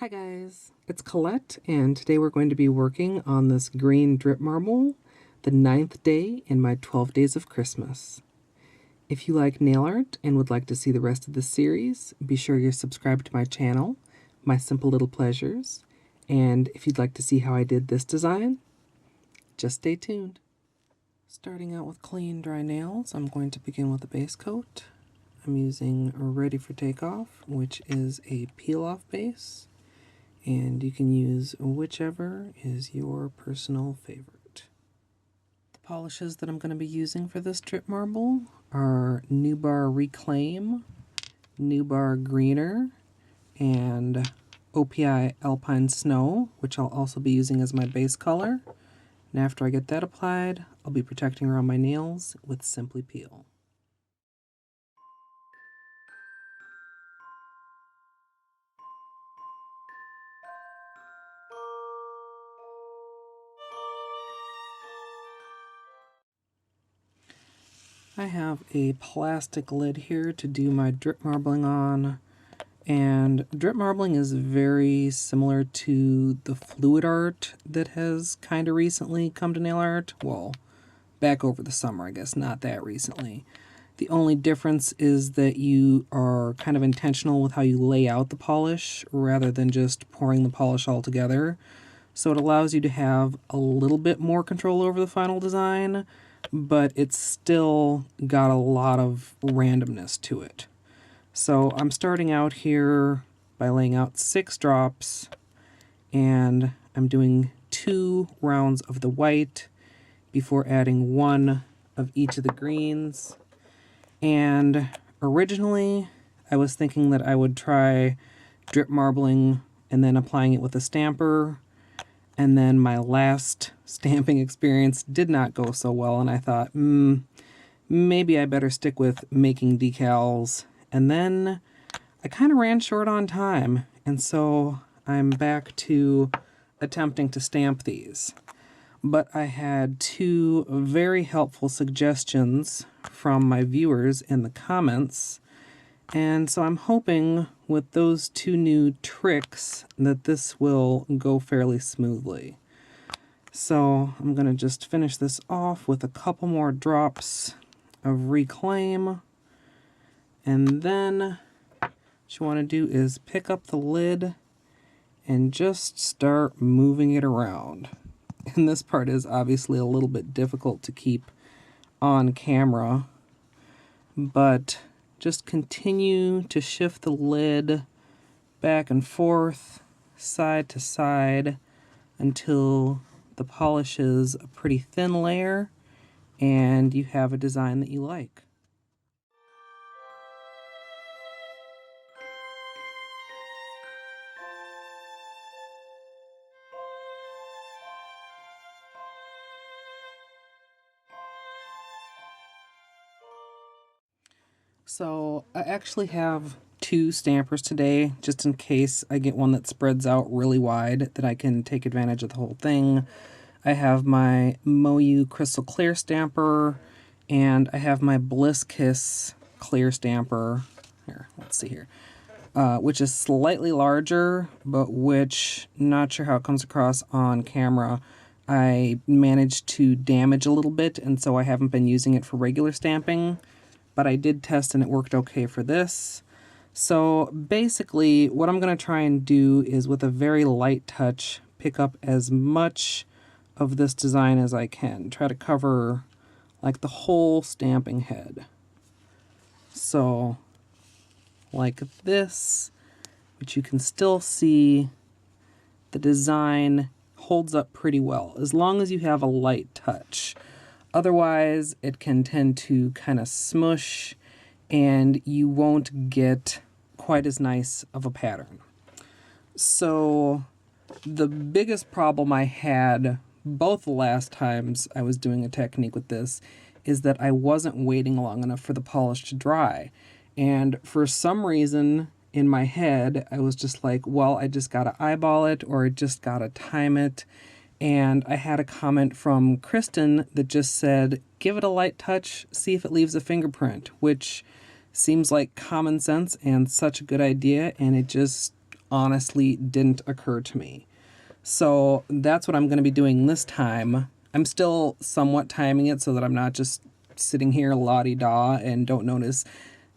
Hi guys, it's Colette, and today we're going to be working on this green drip marble, the 9th day in my 12 Days of Christmas. If you like nail art and would like to see the rest of the series, be sure you're subscribed to my channel, My Simple Little Pleasures, and if you'd like to see how I did this design, just stay tuned. Starting out with clean dry nails, I'm going to begin with a base coat. I'm using Ready for Takeoff, which is a peel-off base. And you can use whichever is your personal favorite. The polishes that I'm going to be using for this drip marble are Nubar Reclaim, Nubar Greener, and OPI Alpine Snow, which I'll also be using as my base color. And after I get that applied, I'll be protecting around my nails with Simply Peel. I have a plastic lid here to do my drip marbling on, and drip marbling is very similar to the fluid art that has kind of recently come to nail art. Well, back over the summer, I guess, not that recently. The only difference is that you are kind of intentional with how you lay out the polish rather than just pouring the polish all together. So it allows you to have a little bit more control over the final design, but it's still got a lot of randomness to it. So I'm starting out here by laying out 6 drops, and I'm doing 2 rounds of the white before adding 1 of each of the greens. And originally I was thinking that I would try drip marbling and then applying it with a stamper. And then my last stamping experience did not go so well, and I thought, maybe I better stick with making decals. And then I kind of ran short on time, and so I'm back to attempting to stamp these. But I had 2 very helpful suggestions from my viewers in the comments, and so I'm hoping with those 2 new tricks that this will go fairly smoothly. So I'm going to just finish this off with a couple more drops of Reclaim. And then what you want to do is pick up the lid and just start moving it around. And this part is obviously a little bit difficult to keep on camera, but just continue to shift the lid back and forth, side to side, until the polish is a pretty thin layer and you have a design that you like. So I actually have 2 stampers today, just in case I get one that spreads out really wide, that I can take advantage of the whole thing. I have my Moyu Crystal Clear stamper, and I have my Bliss Kiss clear stamper. Here, let's see here. Which is slightly larger, but which, not sure how it comes across on camera, I managed to damage a little bit, and so I haven't been using it for regular stamping. But I did test and it worked okay for this. So basically what I'm going to try and do is, with a very light touch, pick up as much of this design as I can. Try to cover like the whole stamping head. So like this, but you can still see the design holds up pretty well as long as you have a light touch. Otherwise, it can tend to kind of smush and you won't get quite as nice of a pattern. So the biggest problem I had both the last times I was doing a technique with this is that I wasn't waiting long enough for the polish to dry. And for some reason in my head, I was just like, well, I just gotta eyeball it, or I just gotta time it. And I had a comment from Kristen that just said, give it a light touch, see if it leaves a fingerprint, which seems like common sense and such a good idea, and it just honestly didn't occur to me. So that's what I'm going to be doing this time. I'm still somewhat timing it so that I'm not just sitting here la-di-da and don't notice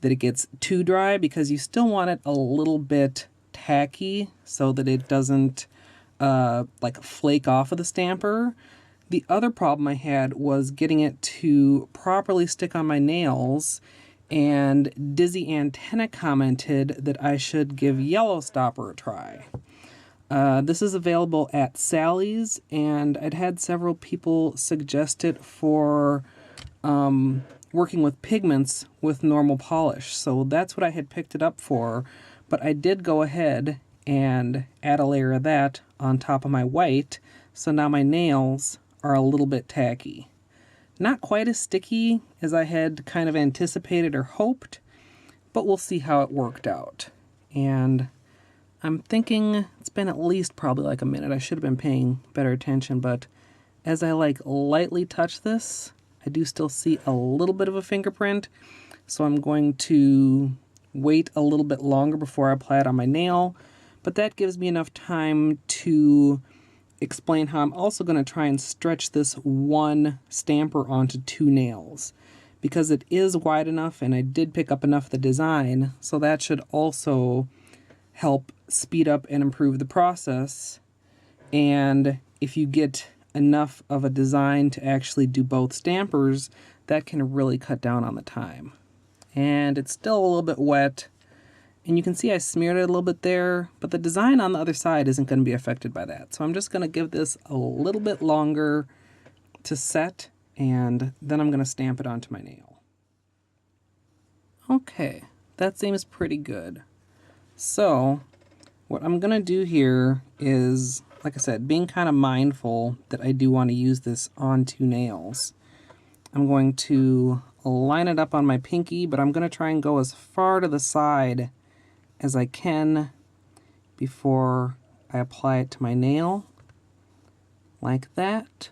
that it gets too dry, because you still want it a little bit tacky so that it doesn't like flake off of the stamper. The other problem I had was getting it to properly stick on my nails, and Dizzy Antenna commented that I should give Yellow Stopper a try. This is available at Sally's, and I'd had several people suggest it for working with pigments with normal polish. So that's what I had picked it up for, but I did go ahead and add a layer of that on top of my white, so now my nails are a little bit tacky. Not quite as sticky as I had kind of anticipated or hoped, but we'll see how it worked out. And I'm thinking it's been at least probably like a minute. I should have been paying better attention, but as I like lightly touch this, I do still see a little bit of a fingerprint, so I'm going to wait a little bit longer before I apply it on my nail, but that gives me enough time to explain how I'm also going to try and stretch this one stamper onto two nails, because it is wide enough and I did pick up enough of the design, so that should also help speed up and improve the process. And if you get enough of a design to actually do both stampers, that can really cut down on the time. And it's still a little bit wet, and you can see I smeared it a little bit there, but the design on the other side isn't going to be affected by that. So I'm just going to give this a little bit longer to set, and then I'm going to stamp it onto my nail. Okay, that seems pretty good. So what I'm going to do here is, like I said, being kind of mindful that I do want to use this on two nails. I'm going to line it up on my pinky, but I'm going to try and go as far to the side as I can before I apply it to my nail, like that.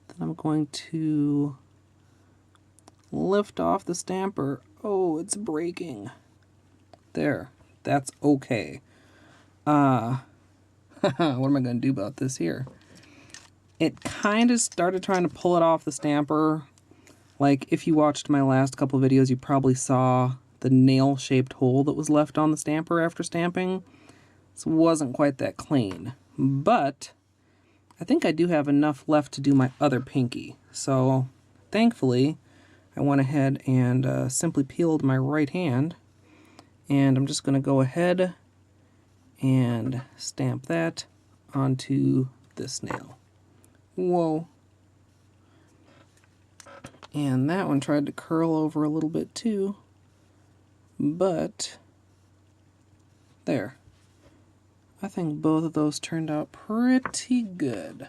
Then I'm going to lift off the stamper. Oh, it's breaking. There, that's okay. What am I going to do about this here? It kind of started trying to pull it off the stamper. Like, if you watched my last couple videos, you probably saw the nail-shaped hole that was left on the stamper after stamping. This wasn't quite that clean, but I think I do have enough left to do my other pinky. So, thankfully, I went ahead and simply peeled my right hand, and I'm just going to go ahead and stamp that onto this nail. Whoa. And that one tried to curl over a little bit too, but there. I think both of those turned out pretty good.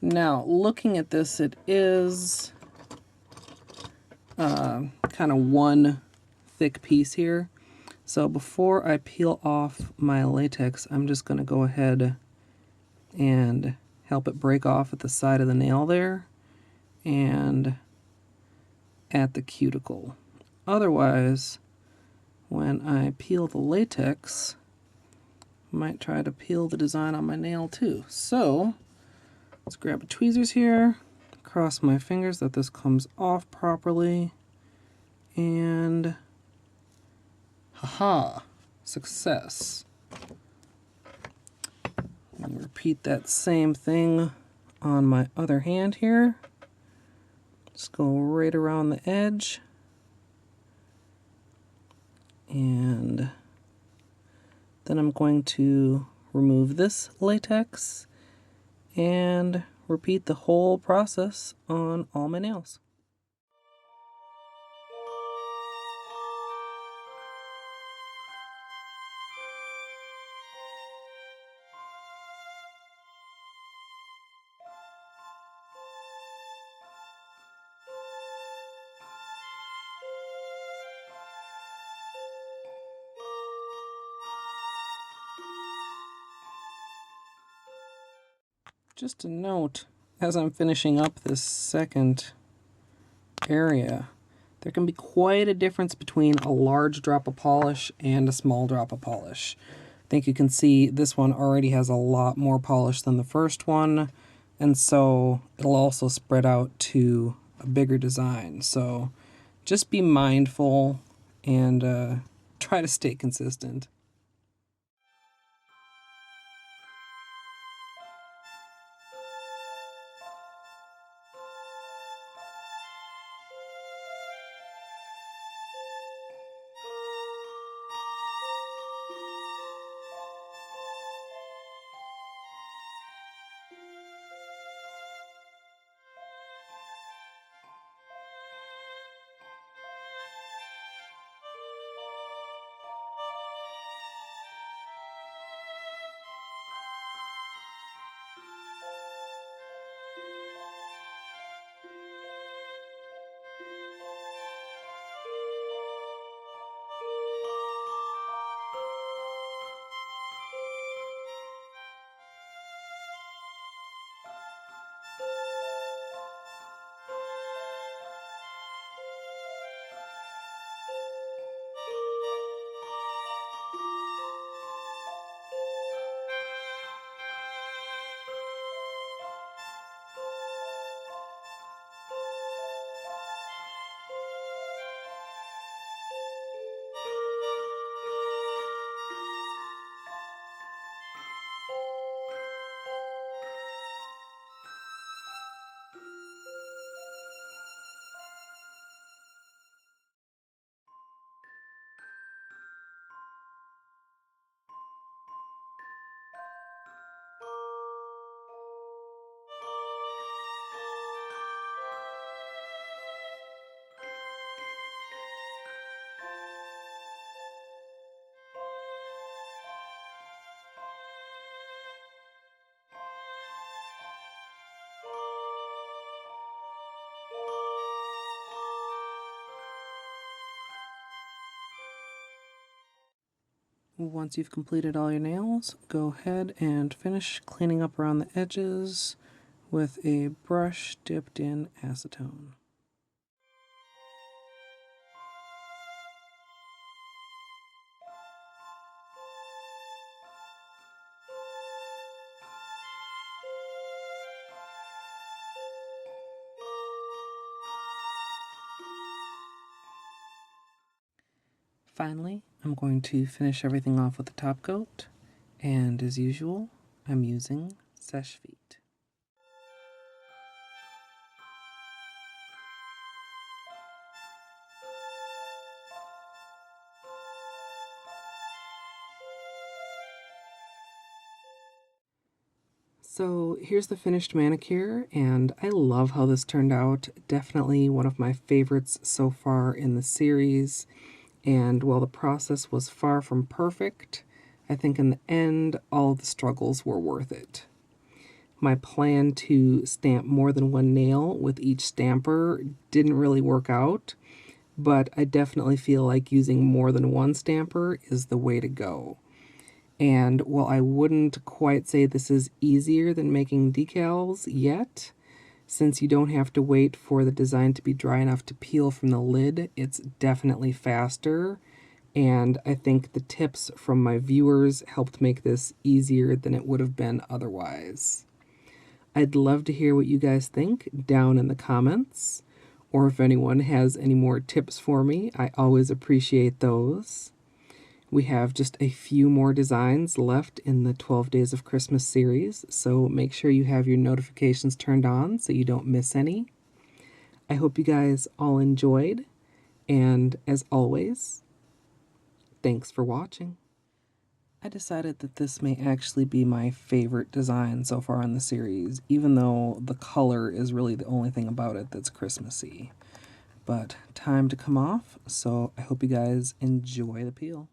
Now, looking at this, it is kind of one thick piece here. So before I peel off my latex, I'm just going to go ahead and help it break off at the side of the nail there and at the cuticle. Otherwise, when I peel the latex, I might try to peel the design on my nail too. So let's grab a tweezers here, cross my fingers that this comes off properly, and haha, success. And repeat that same thing on my other hand here. Just go right around the edge. And then I'm going to remove this latex and repeat the whole process on all my nails. Just a note, as I'm finishing up this second area, There can be quite a difference between a large drop of polish and a small drop of polish. I think you can see this one already has a lot more polish than the first one, and so it'll also spread out to a bigger design. So just be mindful and try to stay consistent. Once you've completed all your nails, go ahead and finish cleaning up around the edges with a brush dipped in acetone. Finally, I'm going to finish everything off with a top coat, and as usual, I'm using Seche Vite. So here's the finished manicure, and I love how this turned out. Definitely one of my favorites so far in the series. And while the process was far from perfect, I think in the end, all the struggles were worth it. My plan to stamp more than one nail with each stamper didn't really work out, but I definitely feel like using more than one stamper is the way to go. And while I wouldn't quite say this is easier than making decals yet, since you don't have to wait for the design to be dry enough to peel from the lid, it's definitely faster. And I think the tips from my viewers helped make this easier than it would have been otherwise. I'd love to hear what you guys think down in the comments, or if anyone has any more tips for me, I always appreciate those. We have just a few more designs left in the 12 Days of Christmas series, so make sure you have your notifications turned on so you don't miss any. I hope you guys all enjoyed, and as always, thanks for watching. I decided that this may actually be my favorite design so far in the series, even though the color is really the only thing about it that's Christmassy. But time to come off, so I hope you guys enjoy the peel.